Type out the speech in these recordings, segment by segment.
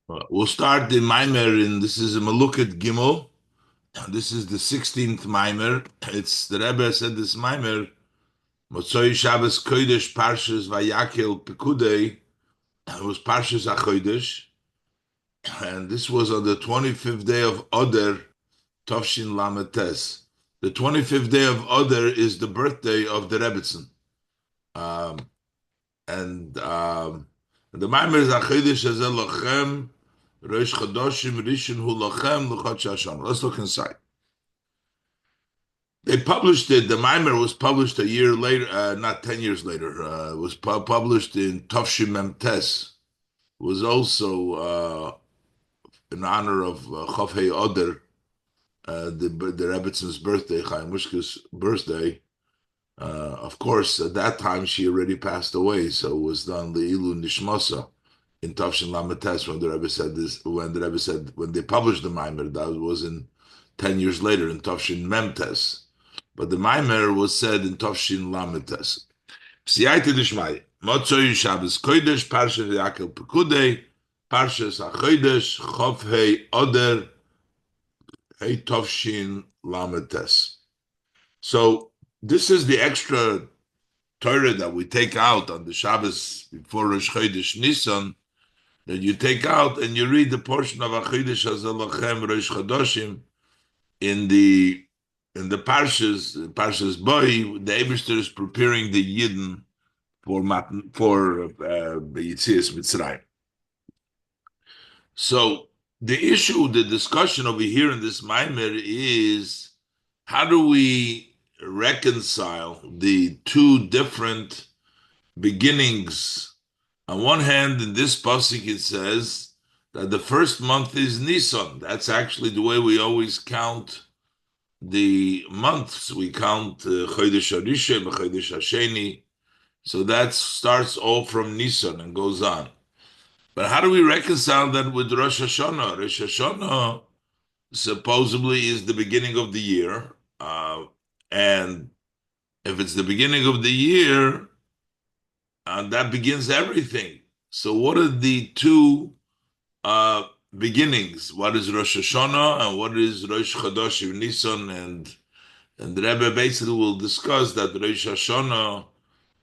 We'll start the Maimer, and this is a Malukat Gimel. This is the 16th Maimer. It's the Rebbe said this Maimer, Motzoi Shabbos Kodesh Parshas Vayakil Pekudei. It was Parshas HaChodesh, and this was on the 25th day of Oder, Tovshin Lametes. The 25th day of Oder is the birthday of the Rebbetzin. And the Maimer is HaChodesh Hazel Lochem, Rosh Chodashim Rishon Hu Lochem L'chot Shashon. Let's look inside. They published it. The Maimer was published a year later, not 10 years later. It was published in Tovshim Memtes. It was also in honor of Chof Hei Oder, the Rebbetzins' birthday, Chaim Mushka's birthday. Of course, at that time she already passed away, so it was done Leilu Nishmasa in Tavshin Lametes when the Rebbe said this. When they published the Maimer, that was in 10 years later in Tavshin Memtes. But the Maimer was said in Tavshin Lametes. Psiyaita Dishmai. Motzoi Shabbos Kodesh Parshas Yakel Pekudei Parshas HaChodesh Chof Hei Oder Hei Tavshin Lametes. So this is the extra Torah that we take out on the Shabbos before Rosh Chodesh Nisan, that you take out and you read the portion of HaChodesh Hazalachem Rosh Chodashim in the Parshas Boi. The Eibishter is preparing the Yidden for Yitzias Mitzrayim. So the discussion over here in this Maimer is, how do we reconcile the two different beginnings? On one hand, in this pasuk it says that the first month is Nisan. That's actually the way we always count the months. We count Chodesh HaRishon, Chodesh HaSheni. So that starts all from Nisan and goes on. But how do we reconcile that with Rosh Hashanah? Rosh Hashanah supposedly is the beginning of the year. And if it's the beginning of the year, that begins everything. So what are the two beginnings? What is Rosh Hashanah and what is Rosh Chodesh Nisan? And the Rebbe basically will discuss that Rosh Hashanah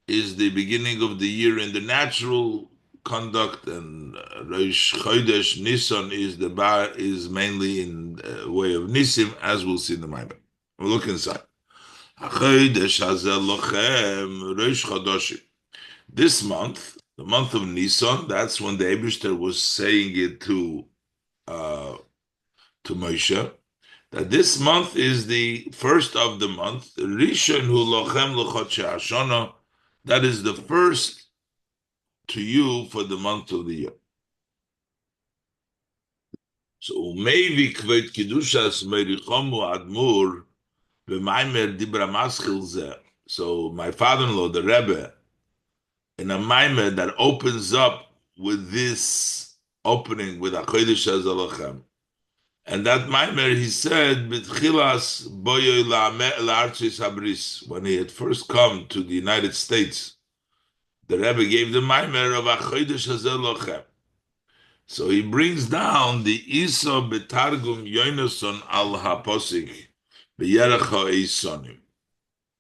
is the beginning of the year in the natural conduct, and Rosh Chodesh Nisan is mainly in way of Nisim, as we'll see in the Bible. We'll look inside. This month, the month of Nisan, that's when the Eibishter was saying it to Moshe, that this month is the first of the month. Rishon hu lochem l'chot she'ashana, that is the first to you for the month of the year. So maybe kvet kidushas merichomu admur. So my father-in-law, the Rebbe, in a Maimer that opens up with this opening with HaKodesh Hazalachem, and that Maimer, he said, B'tchilas boyoy la'artzis habris, when he had first come to the United States, the Rebbe gave the Maimer of HaKodesh Hazalachem. So he brings down the Isa Betargum Yonason al HaPosik, B'yerech ha'Eisonim,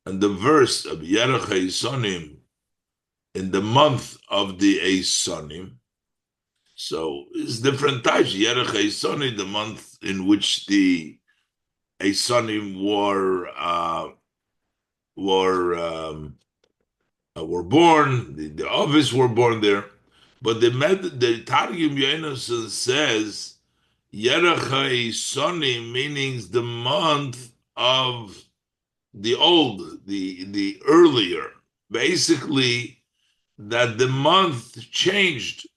and the verse of B'yerech ha'Eisonim in the month of the Eisonim. So it's different types. Yerech ha'Eisonim, the month in which the Eisonim were born. The Ovis were born there, but the Targum Yonason says Yerech ha'Eisonim, meaning the month of the old, the earlier, basically that the month changed.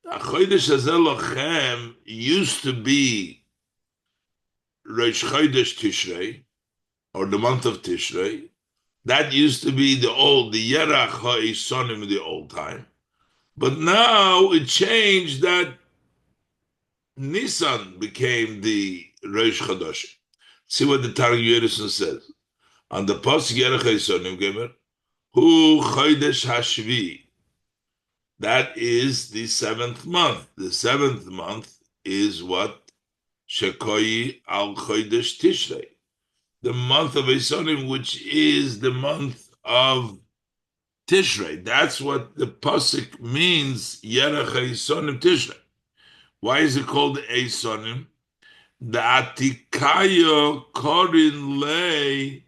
Chodesh Hazalachem used to be Rosh Chodesh Tishrei, or the month of Tishrei. That used to be the Yerach HaEsonim, the old time. But now it changed, that Nisan became the Rosh Chodesh. See what the Targum Yonason says. On the Pasuk Yerech HaEsonim Gemer, Hu Chodesh Hashvi. That is the 7th month. The 7th month is what? Shekoi al Chodesh Tishrei. The month of Esonim, which is the month of Tishrei. That's what the pasuk means. Yerach Esonim Tishrei. Why is it called Esonim? The Atikayo Korin Le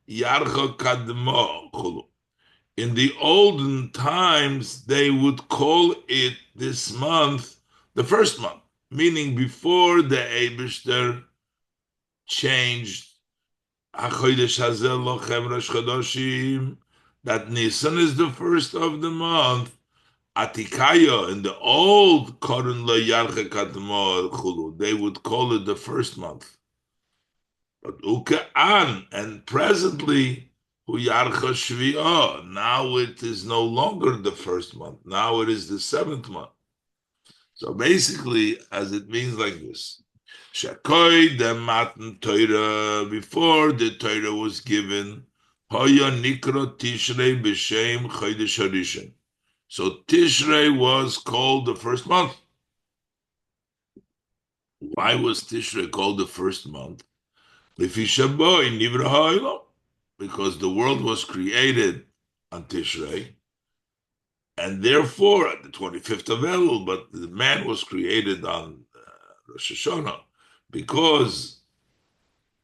Yarcha Kadmo Chulu. In the olden times, they would call it this month the first month, meaning before the Eibishter changed HaChodesh Hazel Lochem Rosh Chodashim, that Nisan is the first of the month. Atikaya, in the old Korin Le Yarcha Kadmo Chulu, they would call it the first month. But Uke'an, and presently, Huyarcha Shvi'ah, now it is no longer the first month. Now it is the 7th month. So basically, as it means like this, Shakoi de Matan Torah, before the Torah was given, Hoya Nikro Tishrei B'Shem Chodesh HaRishon. So Tishrei was called the first month. Why was Tishrei called the first month? Because the world was created on Tishrei, and therefore at the 25th of Elul, but the man was created on Rosh Hashanah, because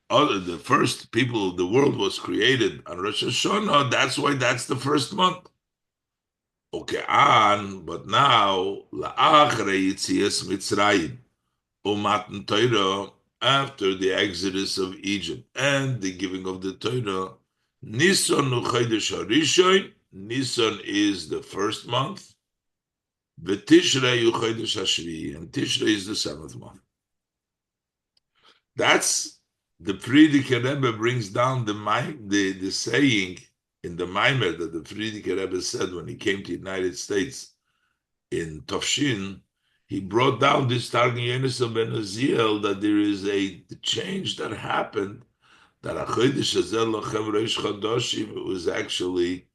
the first people of the world was created on Rosh Hashanah. That's why that's the first month. Okay, but now la'achrei Yitzias Mitzrayim u'matan Torah, after the exodus of Egypt and the giving of the Torah, Nisan u'chodesh harishon. Nisan is the first month. V'tishrei u'chodesh hashvi'i, and Tishrei is the 7th month. That's the Frierdiker Rebbe brings down the saying in the Maimer that the Frierdiker Rebbe said when he came to the United States in Tafshin. He brought down this Targum Yonis ben Aziel that there is a change that happened, that HaChodesh Hazel Lochem Rosh Chodashim was actually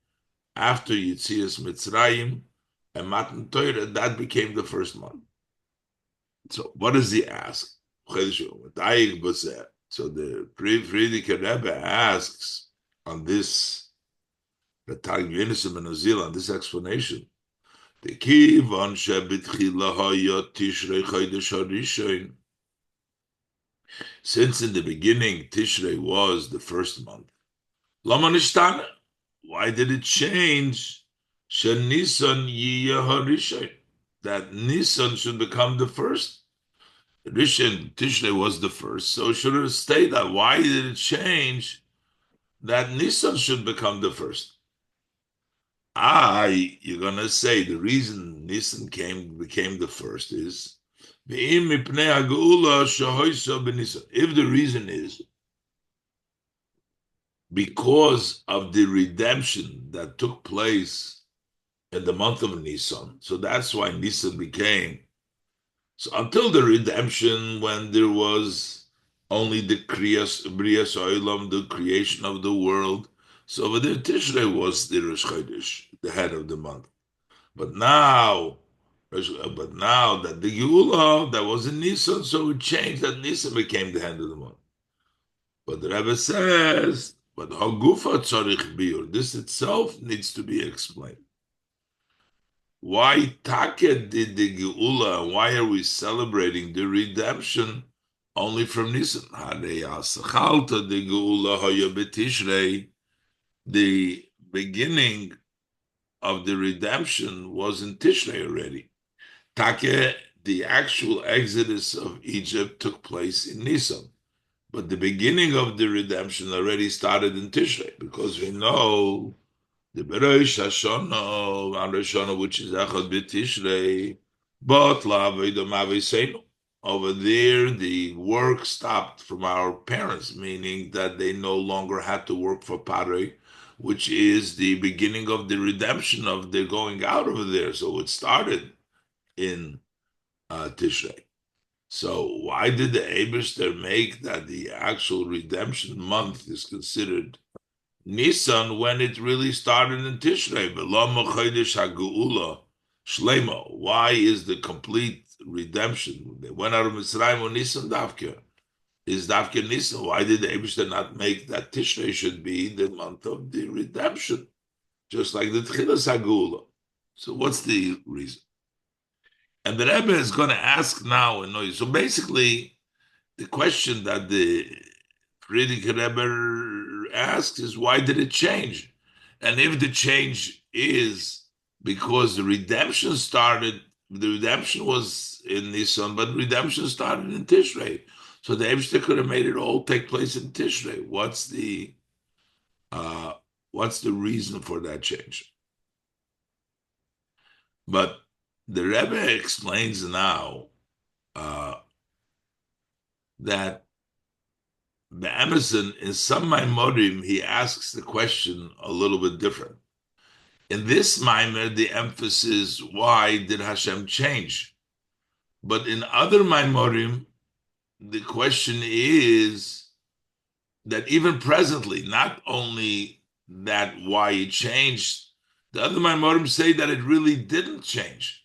after Yitzias Mitzrayim and Matan Torah, that became the first month. So what does he ask? So the Frierdiker Rebbe asks on this, the Targum Yonis ben Aziel, on this explanation, the Kivon Shebitchila Hayot Tishrei Chodesh HaRishon. Since in the beginning Tishrei was the first month, Lama Nishtana, why did it change? Shenisan Yiyah HaRishon, that Nisan should become the first. Rishon, Tishrei was the first, so should it stay that? Why did it change that Nisan should become the first? You're gonna say the reason Nisan became the first is if the reason is because of the redemption that took place in the month of Nisan, so that's why Nisan became. So until the redemption, when there was only the Kriyas Brias Olam, the creation of the world, so over there Tishrei was the Rosh Chodesh, the head of the month. But now that the Geula, that was in Nisan, so it changed that Nisan became the head of the month. But the Rebbe says, but Hagufa Tzarich Biur, this itself needs to be explained. Why Take did the Geula? Why are we celebrating the redemption only from Nisan? The Geula Haya B'Tishrei, the beginning of the redemption was in Tishrei already. Take, the actual exodus of Egypt took place in Nisan, but the beginning of the redemption already started in Tishrei, because we know the Berosh Hashanah, which is Echad B'Tishrei, but La'avedom Aveseinu. Over there, the work stopped from our parents, meaning that they no longer had to work for Paroi, which is the beginning of the redemption of their going out over there. So it started in Tishrei. So why did the Eibishter make that the actual redemption month is considered Nisan when it really started in Tishrei? Shlemo. Why is the complete redemption? They went out of Mitzrayim on Nisan Davka. Is Davka Nisan? Why did the Eibishter not make that Tishrei should be the month of the redemption, just like the Tchilas Hagula? So what's the reason? And the Rebbe is going to ask now. So basically, the question that the Friedrich Rebbe asks is, why did it change? And if the change is because the redemption was in Nisan, but redemption started in Tishrei. So the Eibishter could have made it all take place in Tishrei. What's the reason for that change? But the Rebbe explains now that the Emerson, in some Maimorim, he asks the question a little bit different. In this Maimer, the emphasis, why did Hashem change? But in other Maimorim, the question is that even presently, not only that why it changed, the other Maimorim say that it really didn't change.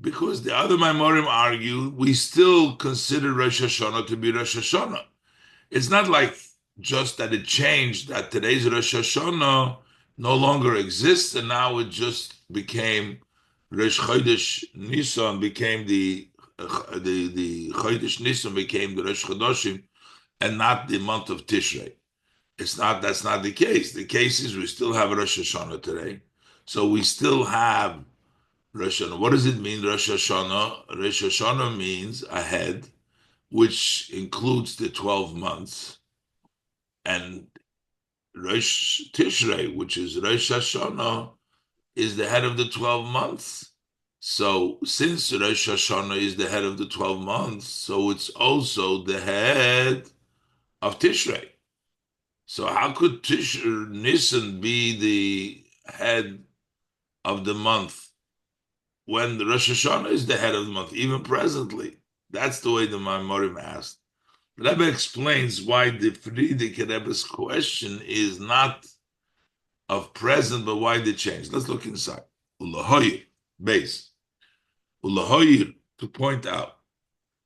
Because the other Maimorim argue, we still consider Rosh Hashanah to be Rosh Hashanah. It's not like just that it changed, that today's Rosh Hashanah no longer exists, and now it just became Rosh Chodesh Nisan, became the Chodesh Nisan became the Rosh Chodeshim, and not the month of Tishrei. That's not the case. The case is we still have Rosh Hashanah today. So we still have Rosh Hashanah. What does it mean, Rosh Hashanah? Rosh Hashanah means ahead, which includes the 12 months, and Rosh Tishrei, which is Rosh Hashanah, is the head of the 12 months. So since Rosh Hashanah is the head of the 12 months, so it's also the head of Tishrei. So how could Nisan be the head of the month when the Rosh Hashanah is the head of the month, even presently? That's the way the Maimorim asked. The Rebbe explains why the Friedrich Rebbe's question is not of present, but why they changed. Let's look inside. Ulahoyir, base. Ulahoyir, to point out.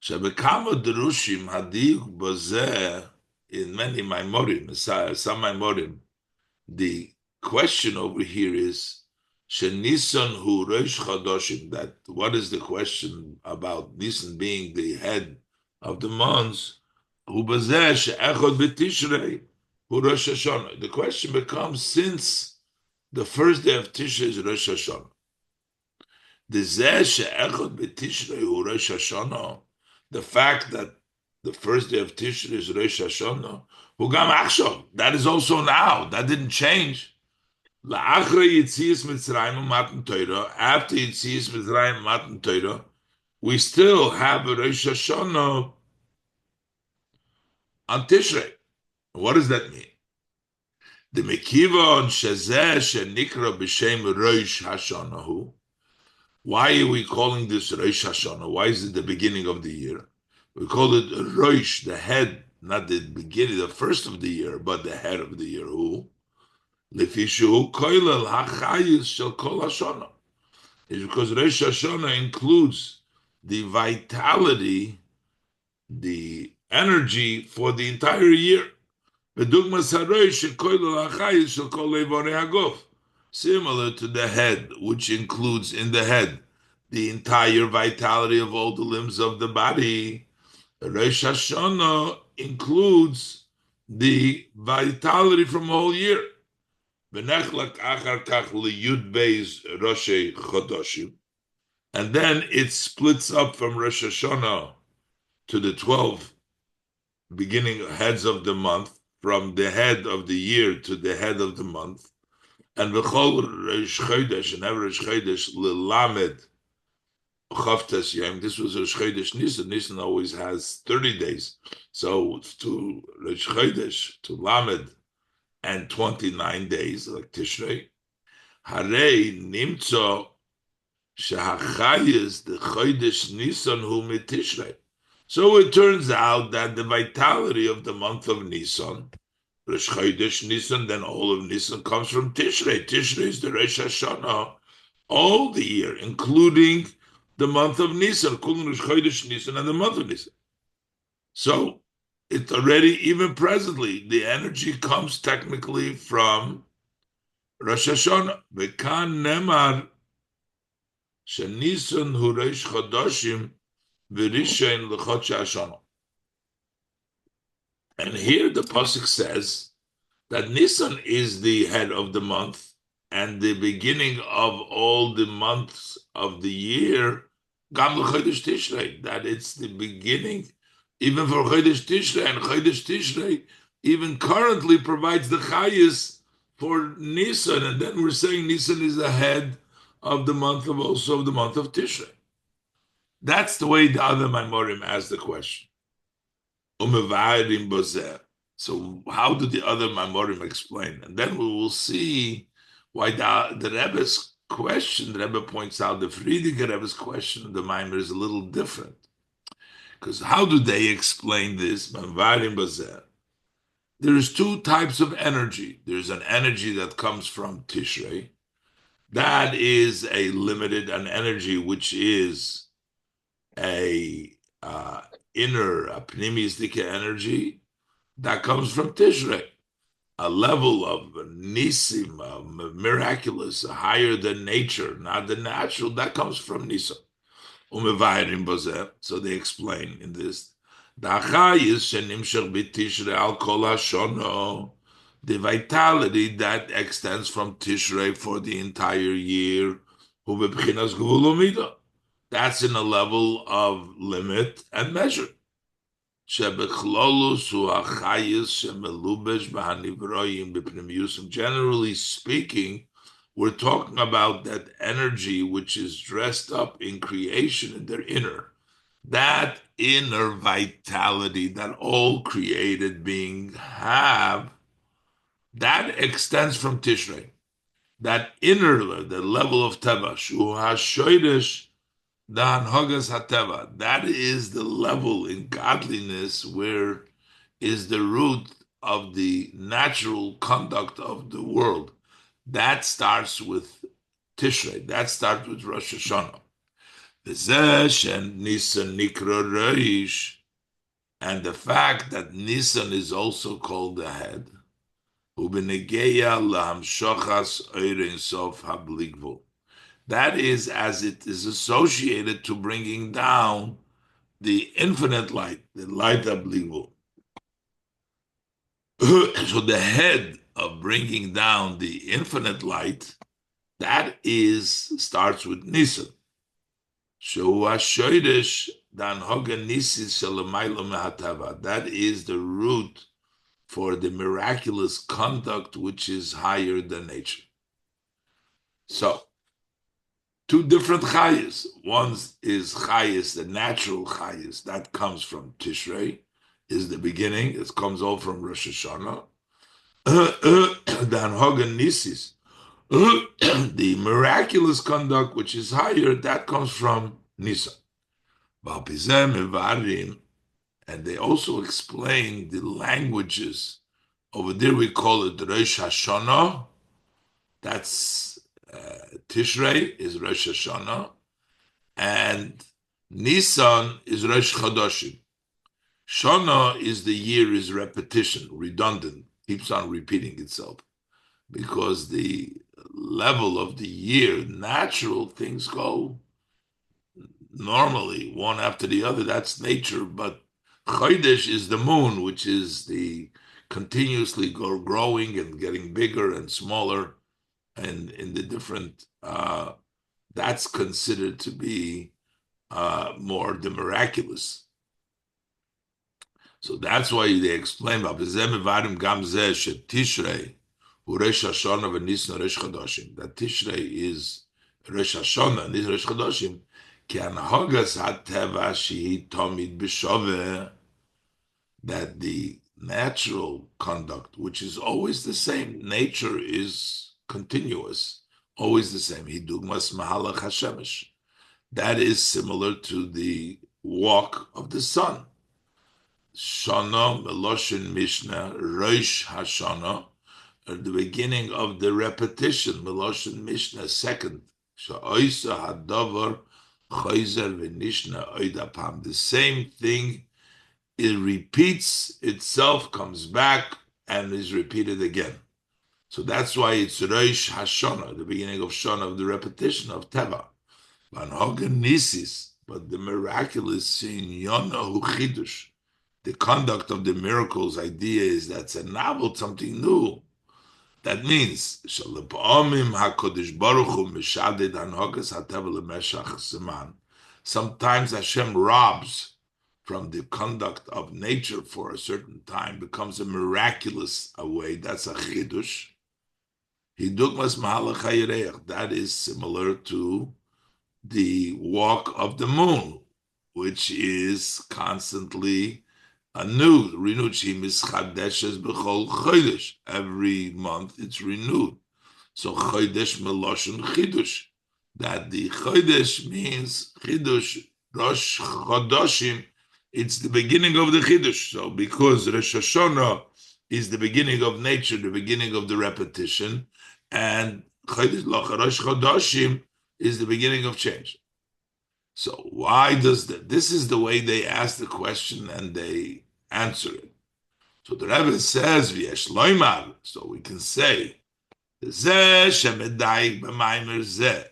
Shebekama derushim hadik bazeh, in many Maimorim, some Maimorim, the question over here is, Shenisan hu Rosh Chodeshim, that what is the question about Nisan being the head of the months? Hu bazeh she'echad b'tishrei hu Rosh Hashanah. The question becomes, since the first day of Tishrei is Rosh Hashanah, the zeh she'echad b'tishrei hu Rosh Hashanah, the fact that the first day of Tishrei is Rosh Hashanah, hu gam achshav, that is also now, that didn't change. After Yetzias Mitzrayim Matan Torah, we still have a Rosh Hashanah on Tishrei. What does that mean? The Mekivon Shezeh Shenikra B'Shem Rosh Hashanah. Why are we calling this Rosh Hashanah? Why is it the beginning of the year? We call it Rosh, the head, not the beginning, the first of the year, but the head of the year. Who? Lefishu koilel hachayis shel kol Hashanah. Is because Rosh Hashanah includes the vitality, the energy for the entire year. Bedugmas harosh koilel hachayis shel kol levorei hagof. Similar to the head, which includes in the head the entire vitality of all the limbs of the body. Rosh Hashanah includes the vitality from a whole year. And then it splits up from Rosh Hashanah to the 12 beginning heads of the month, from the head of the year to the head of the month. And v'chol Rosh Chodesh, and every Rosh Chodesh, l'lamed chavtas yom. This was Rosh Chodesh Nisan. Nisan always has 30 days. So to Rosh Chodesh, to lamed, and 29 days, like Tishrei. Harei nimtzo shehachayis the Chodesh Nisan hu mitishrei. So it turns out that the vitality of the month of Nisan, Rosh Chodesh Nisan, then all of Nisan comes from Tishrei. Tishrei is the Rosh Hashanah all the year, including the month of Nisan, Chodesh Nisan, and the month of Nisan. So it's already, even presently, the energy comes technically from Rosh Hashanah. V'kan nemar shenisan hu reish chodashim v'rishain l'chodsh Hashanah. And here the pasuk says that Nisan is the head of the month and the beginning of all the months of the year, Gam l'chodesh Tishrei, that it's the beginning, even for Chodesh Tishrei, and Chodesh Tishrei even currently provides the chayis for Nisan, and then we're saying Nisan is the head of the month of also the month of Tishrei. That's the way the other Maimorim asked the question. So how do the other Maimorim explain? And then we will see why the Rebbe's question, the Rebbe points out the Friediger Rebbe's question of the Maimor is a little different. Because how do they explain this? There's two types of energy. There's an energy that comes from Tishrei. That is a limited, an energy which is a inner, a pneumistic energy that comes from Tishrei, a level of nisim, miraculous, higher than nature, not the natural, that comes from Nisan. So they explain in this, the vitality that extends from Tishrei for the entire year, that's in a level of limit and measure. Generally speaking, we're talking about that energy which is dressed up in creation in their inner. That inner vitality that all created beings have, that extends from Tishrei. That inner, the level of Teva, Shu HaShoidesh, Dan Hogas Hateva, that is the level in godliness where is the root of the natural conduct of the world. That starts with Tishrei, that starts with Rosh Hashanah. Nisan Nikra Reish, and the fact that Nisan is also called the head. Ubenegeya lahamshochas oirin sof habligvul. That is as it is associated to bringing down the infinite light, the light of Blivu. So the head of bringing down the infinite light, that starts with Nisan. That is the root for the miraculous conduct which is higher than nature. So, two different chayas. One is chayas, the natural chayas, that comes from Tishrei, is the beginning. It comes all from Rosh Hashanah. The Hanhogan Nisis, the miraculous conduct which is higher, that comes from Nisan. And they also explain the languages. Over there we call it Rosh Hashanah. That's Tishrei is Rosh Hashanah, and Nisan is Rosh Chodashim. Shana is the year is repetition, redundant, keeps on repeating itself, because the level of the year, natural things go normally one after the other. That's nature, but Chodesh is the moon, which is the continuously growing and getting bigger and smaller, and in the different. That's considered to be more the miraculous. So that's why they explain that Tishrei is Rosh Hashanah and Rosh Chodashim. That the natural conduct, which is always the same, nature is continuous, always the same. That is similar to the walk of the sun. Shana Meloshin Mishnah, Rosh Hashanah, at the beginning of the repetition, Meloshin Mishnah, second Sha'oisa hadavar chayzer v'nishna oidapam. The same thing, it repeats itself, comes back, and is repeated again. So that's why it's Rosh Hashanah, the beginning of Shana, of the repetition of Teva. Van Hogan Nisis, but the miraculous in Yona Hu Chidush, the conduct of the miracles idea is that's a novel, something new. That means Shalapamim HaKodesh Baruch Hu Mishadid Hanhogas HaTeva Lemeshach Seman. Sometimes Hashem robs from the conduct of nature for a certain time, becomes a miraculous way. That's a chidush. Hidugmas Mahalach HaYereach. That is similar to the walk of the moon, which is constantly renewed. She mischadeshes b'chol chodesh. Every month it's renewed. So chodesh meloshen chidush. That the chodesh means chidush, Rosh Chodashim. It's the beginning of the chidush. So because Rosh Hashanah is the beginning of nature, the beginning of the repetition, and chodesh Rosh Chodashim is the beginning of change. So why does that? This is the way they ask the question and they answer it. So the Rebbe says, "V'yesh loymar." So we can say, "Zeh shemedayik b'maimer zeh."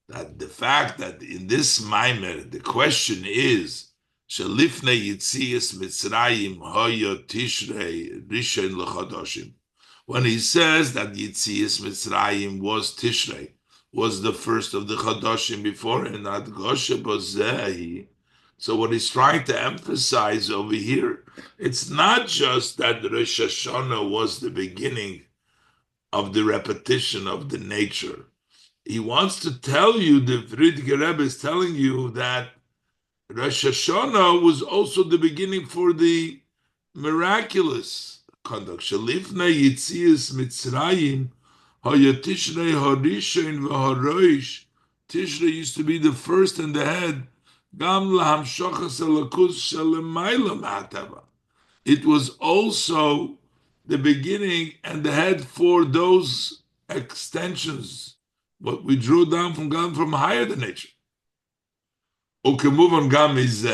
That the fact that in this maimer the question is, "Shelifnei yitzias Mitzrayim hoya Tishrei rishon l'chodoshim." When he says that Yitzias Mitzrayim was Tishrei, was the first of the Chadashim before, and not Goshe Bozehi. So what he's trying to emphasize over here, it's not just that Rosh Hashanah was the beginning of the repetition of the nature. He wants to tell you, the Friedrich Rebbe is telling you that Rosh Hashanah was also the beginning for the miraculous conduct. Shalifna Yitzias Mitzrayim, Tishrei Harishon v'Haroish. Tishrei used to be the first and the head. Gam lahamshachas elakus shelemayla ma'atava. It was also the beginning and the head for those extensions, what we drew down from Gam, from higher than nature. Ukemuvon Gam is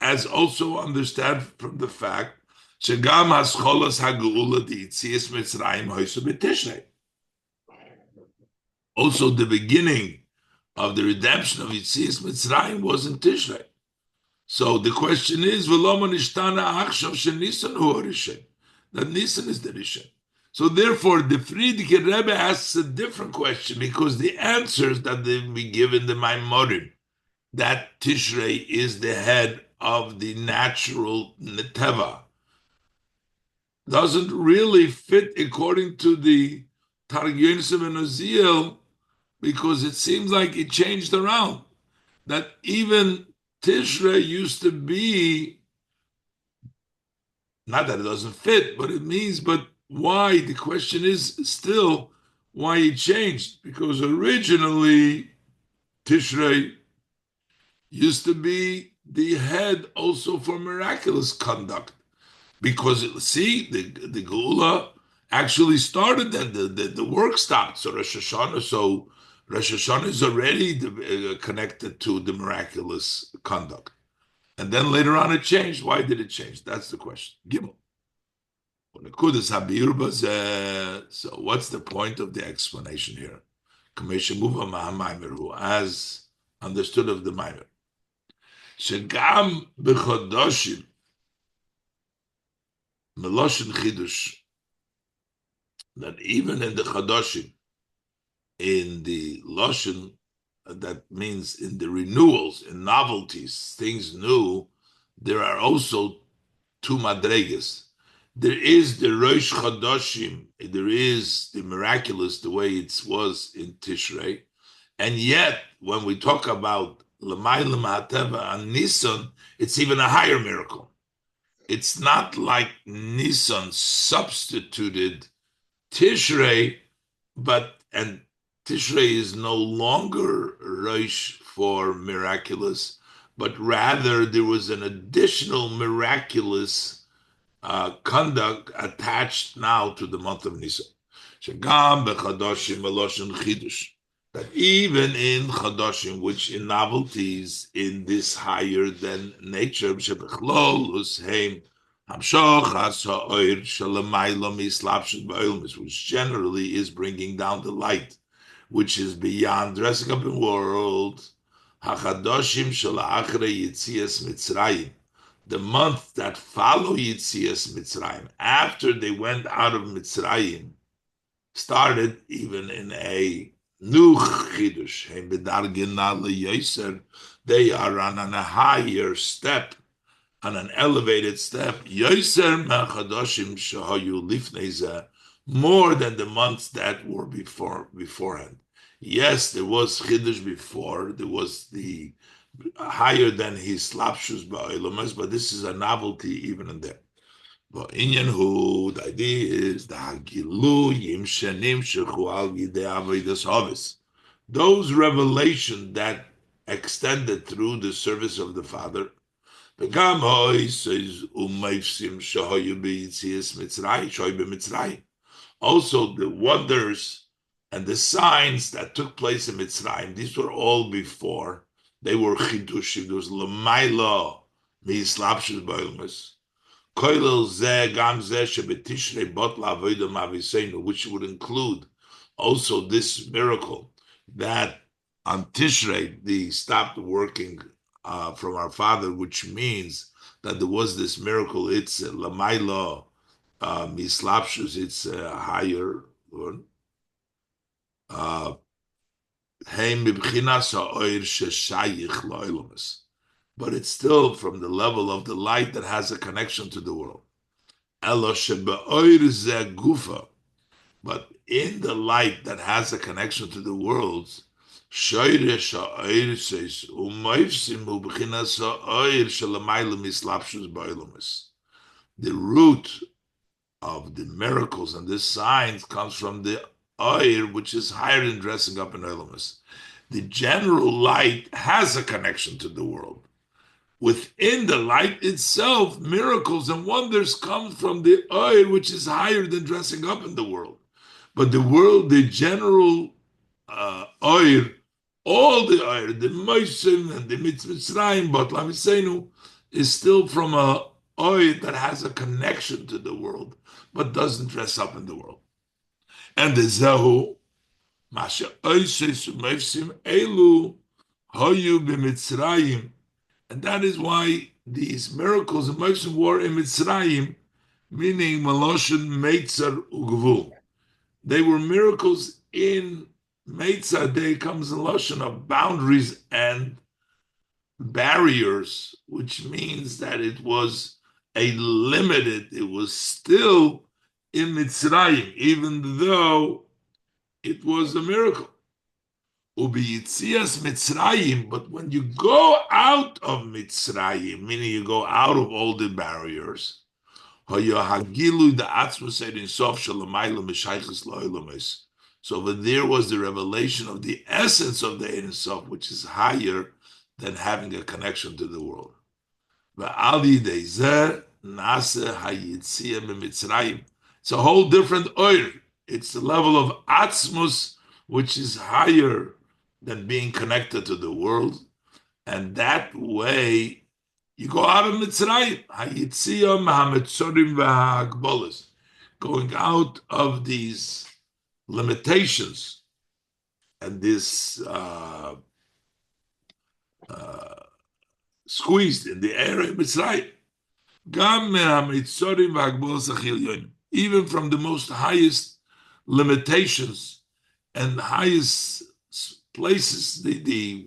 as also understand from the fact Shegam hascholas hageula di'itzias Mitzrayim hoysa b'tishrei. Also, the beginning of the redemption of Yitzias Mitzrayim was in Tishrei. So the question is, V'loma nishtana achshav shenisan hu harishen. That Nisan is the Rishon. So therefore, the Friedrich Rebbe asks a different question, because the answers that they be given the Maimorim, that Tishrei is the head of the natural Neteva, doesn't really fit according to the Targum and Oziel, because it seems like it changed around. That even Tishrei used to be, not that it doesn't fit, but it means, but why? The question is still why it changed. Because originally Tishrei used to be the head also for miraculous conduct. Because see, the Geula actually started, and the work starts. So Rosh Hashanah is already connected to the miraculous conduct. And then later on it changed. Why did it change? That's the question. Gimel. So what's the point of the explanation here? As understood of the Maimer. Shegam b'chodoshim meloshin chidush, that even in the Chadashim, in the Loshen, that means in the renewals, in novelties, things new, there are also two madregas. There is the Rosh Chodashim, there is the miraculous, the way it was in Tishrei, and yet when we talk about L'mayla Ma'ateva and Nisan, it's even a higher miracle. It's not like Nisan substituted Tishrei, and Tishrei is no longer Rosh for miraculous, but rather there was an additional miraculous conduct attached now to the month of Nisan. Shagam bechadashim meloshen chidush. that even in Chadashim, which in novelties, in this higher than nature, which generally is bringing down the light, which is beyond dressing up in world. The month that follow Yitzias Mitzrayim, after they went out of Mitzrayim, started even in a new chidush. They are on a higher step, on an elevated step. More than the months that were beforehand. Yes, there was chidush before. There was the higher than his slapshus ba'olamas, but this is a novelty even in there. But Inyan Hu, the idea is the Hagiluyim Shenim Shechu Al Gidei Avodas Havis. Those revelations that extended through the service of the Father. V'gam hoi says umayfsim shahoyu b'yitzias Mitzrayim shoy b'Mitzrayim. Also the wonders and the signs that took place in Mitzrayim. These were all before. They were chidushim. There was l'mayla mi'islapshus b'olmas. Which would include also this miracle that on Tishrei they stopped working from our father, which means that there was this miracle. It's Lamaila Mislapshus, it's a higher one. But it's still from the level of the light that has a connection to the world. But in the light that has a connection to the worlds, the root of the miracles and the signs comes from the oir, which is higher than dressing up in Olamus. The general light has a connection to the world. Within the light itself, miracles and wonders come from the oil, which is higher than dressing up in the world. But the world, the general oil, all the oil, the Moishim and the Mitzrayim, but Lamisenu, is still from a oil that has a connection to the world, but doesn't dress up in the world. And the Zehu, Masha Oises Moishim Elu, Hoyu b'Mitzrayim. And that is why these miracles of Moshe were in Mitzrayim, meaning Maloshin, Meitzar, Ugvu. They were miracles in Meitzar. There comes a lotion of boundaries and barriers, which means that it was a limited, it was still in Mitzrayim, even though it was a miracle. Ubiyitzias Mitzrayim, but when you go out of Mitzrayim, meaning you go out of all the barriers, so over there was the revelation of the essence of the Ein Sof, which is higher than having a connection to the world. It's a whole different oir. It's the level of Atzmus, which is higher than being connected to the world. And that way, you go out of Mitzrayim, going out of these limitations and this squeezed in the air of Mitzrayim. Even from the most highest limitations and highest places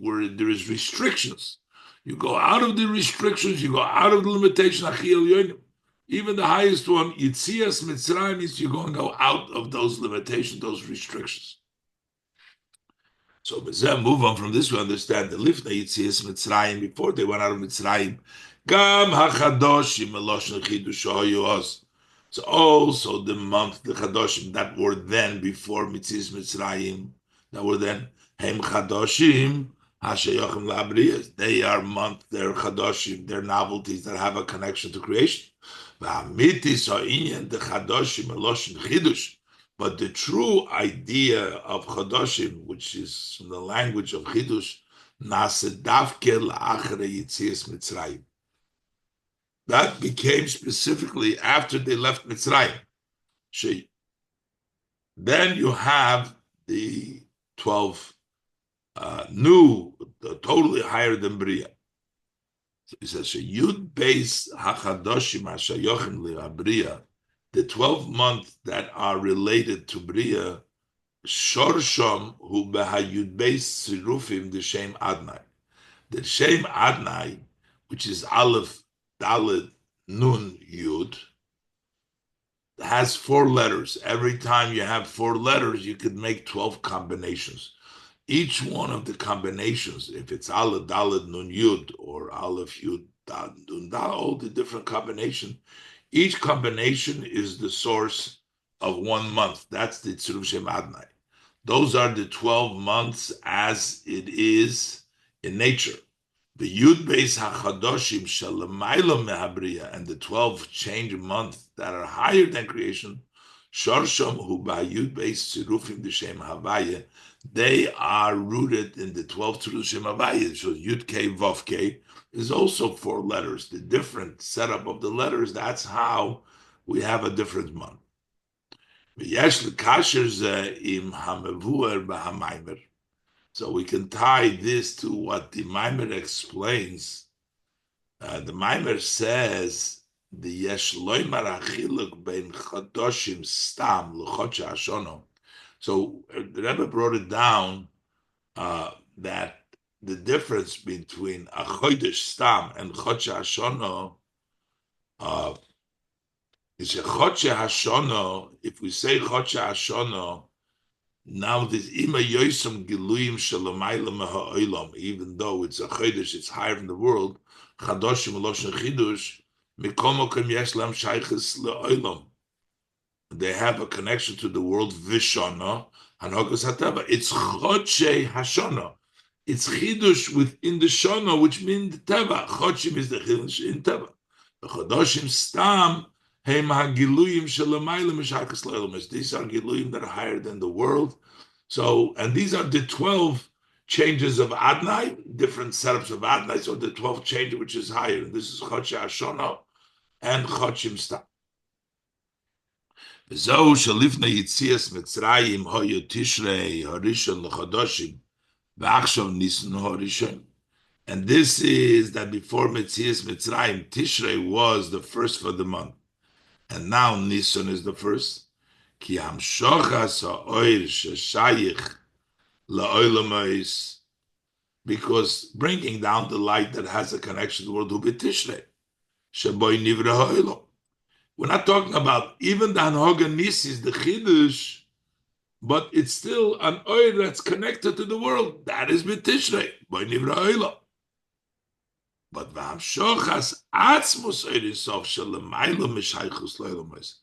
where there is restrictions. You go out of the restrictions, you go out of the limitation. Even the highest one, Yitzias Mitzrayim, means you're going to go out of those limitations, those restrictions. So move on from this, we understand the Lifnei Yitzias Mitzrayim, before they went out of Mitzrayim, Gam HaChadoshim Eloshn Chidush Hoyos. So also the month, the Chadoshim that were then before Yitzias Mitzrayim, that were then Hem Chadoshim Hashayochim Labriyas. They are month, they're Chadoshim, they're novelties that have a connection to creation. V'Hamitis Ha'inyan the Chadoshim Eloshn Chidush. But the true idea of Chadashim, which is from the language of Chidush, Nasedavke la'achre Yitzias Mitzrayim. That became specifically after they left Mitzrayim. Then you have the 12 new, totally higher than Bria. So he says, Yud Beis HaChadoshim HaShayochim LeBria, the 12 months that are related to Bria, Shorshom Hu Behayud Beis Sirufim the Shem Adnai. The Shem Adnai, which is Aleph, Dalet, Nun, Yud, has 4 letters. Every time you have 4 letters, you could make 12 combinations. Each one of the combinations, if it's Aleph, Dalet, Nun, Yud, or Aleph, Yud, Dal, Nun, Dal, all the different combinations, each combination is the source of 1 month. That's the Tziruf Shem Adnai. Those are the 12 months as it is in nature. The Yud Beis HaChadoshim Shalamayla Mehabriya, and the 12 change months that are higher than creation, Shorsham Hu Yud Beis Tzirufim D'Shem Havaya, they are rooted in the 12 Tziruf Shem Havaya. So Yud K Vav K is also 4 letters. The different setup of the letters, that's how we have a different month. So we can tie this to what the Maimer explains. The Maimer says the Yesh Loimar Achiluk Bein Chadoshim Stam L'Chodsh Hashono. So the Rebbe brought it down that the difference between a Chodesh Stam and Chodsh Hashono is a Chodsh Hashono. If we say Chodsh Hashono, now this Ima Yosem Giluyim Shalamayla Ha'olam, even though it's a Chodesh, it's higher in the world, Chadoshim Loshen Chidush, Mikomokim Yesh Lam Shaychus Le'olam. They have a connection to the world Vishana, Hanogas Hatava. It's Chodshe Hashana. It's Chidush within the Shana, which means the Teva. Chodshim is the Chidush in Teva. The Chodoshim Stam, Heim HaGiluyim Shalamayla Mishaychus Le'olam. These are Giluyim that are higher than the world. So, and these are the 12 changes of Adnai, different setups of Adnai. So the 12 changes, which is higher. This is Chodshe Hashana and Chodshim Stam. וזהו שלפני יציאת מצרים היה תשרי הראשון לחודשים ועכשיו ניסן הראשון. And this is that before Metzias Mitzrayim, Tishrei was the first for the month. And now Nisan is the first. Ki hamshochas ha'oir sheshayich la'olamais, because bringing down the light that has a connection to the world will be Tishrei. Sheboi nivra ha'olam. We're not talking about even the Hanhoga Nisis, the Chidush, but it's still an oil that's connected to the world. That is B'Tishrei, by Nivra Oila. But V'hamshochas Atzmus Eirisof Shalamayla Mishaychus Leilamais,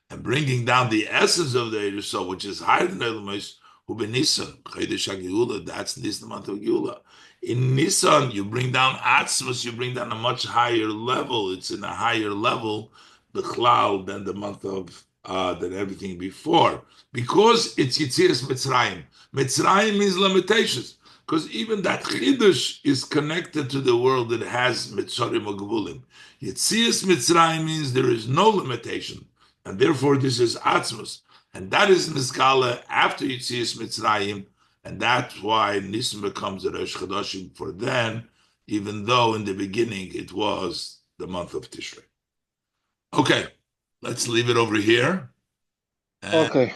and bringing down the essence of the Eirisof, which is higher than Leilamais, Hu B'Nisan, Chodesh HaGeula, that's Nisan, the month of Geula. In Nisan, you bring down Atzmus, you bring down a much higher level. It's in a higher level, the cloud, than the month of than everything before, because it's Yitzias Mitzrayim. Mitzrayim means limitations, because even that Chidush is connected to the world that has Mitzorim or Gevulim. Yitzias Mitzrayim means there is no limitation, and therefore this is Atzmus, and that is Mizkala after Yitzias Mitzrayim, and that's why Nisan becomes a Rosh Chodashim for then, even though in the beginning it was the month of Tishrei. Okay, let's leave it over here. Okay.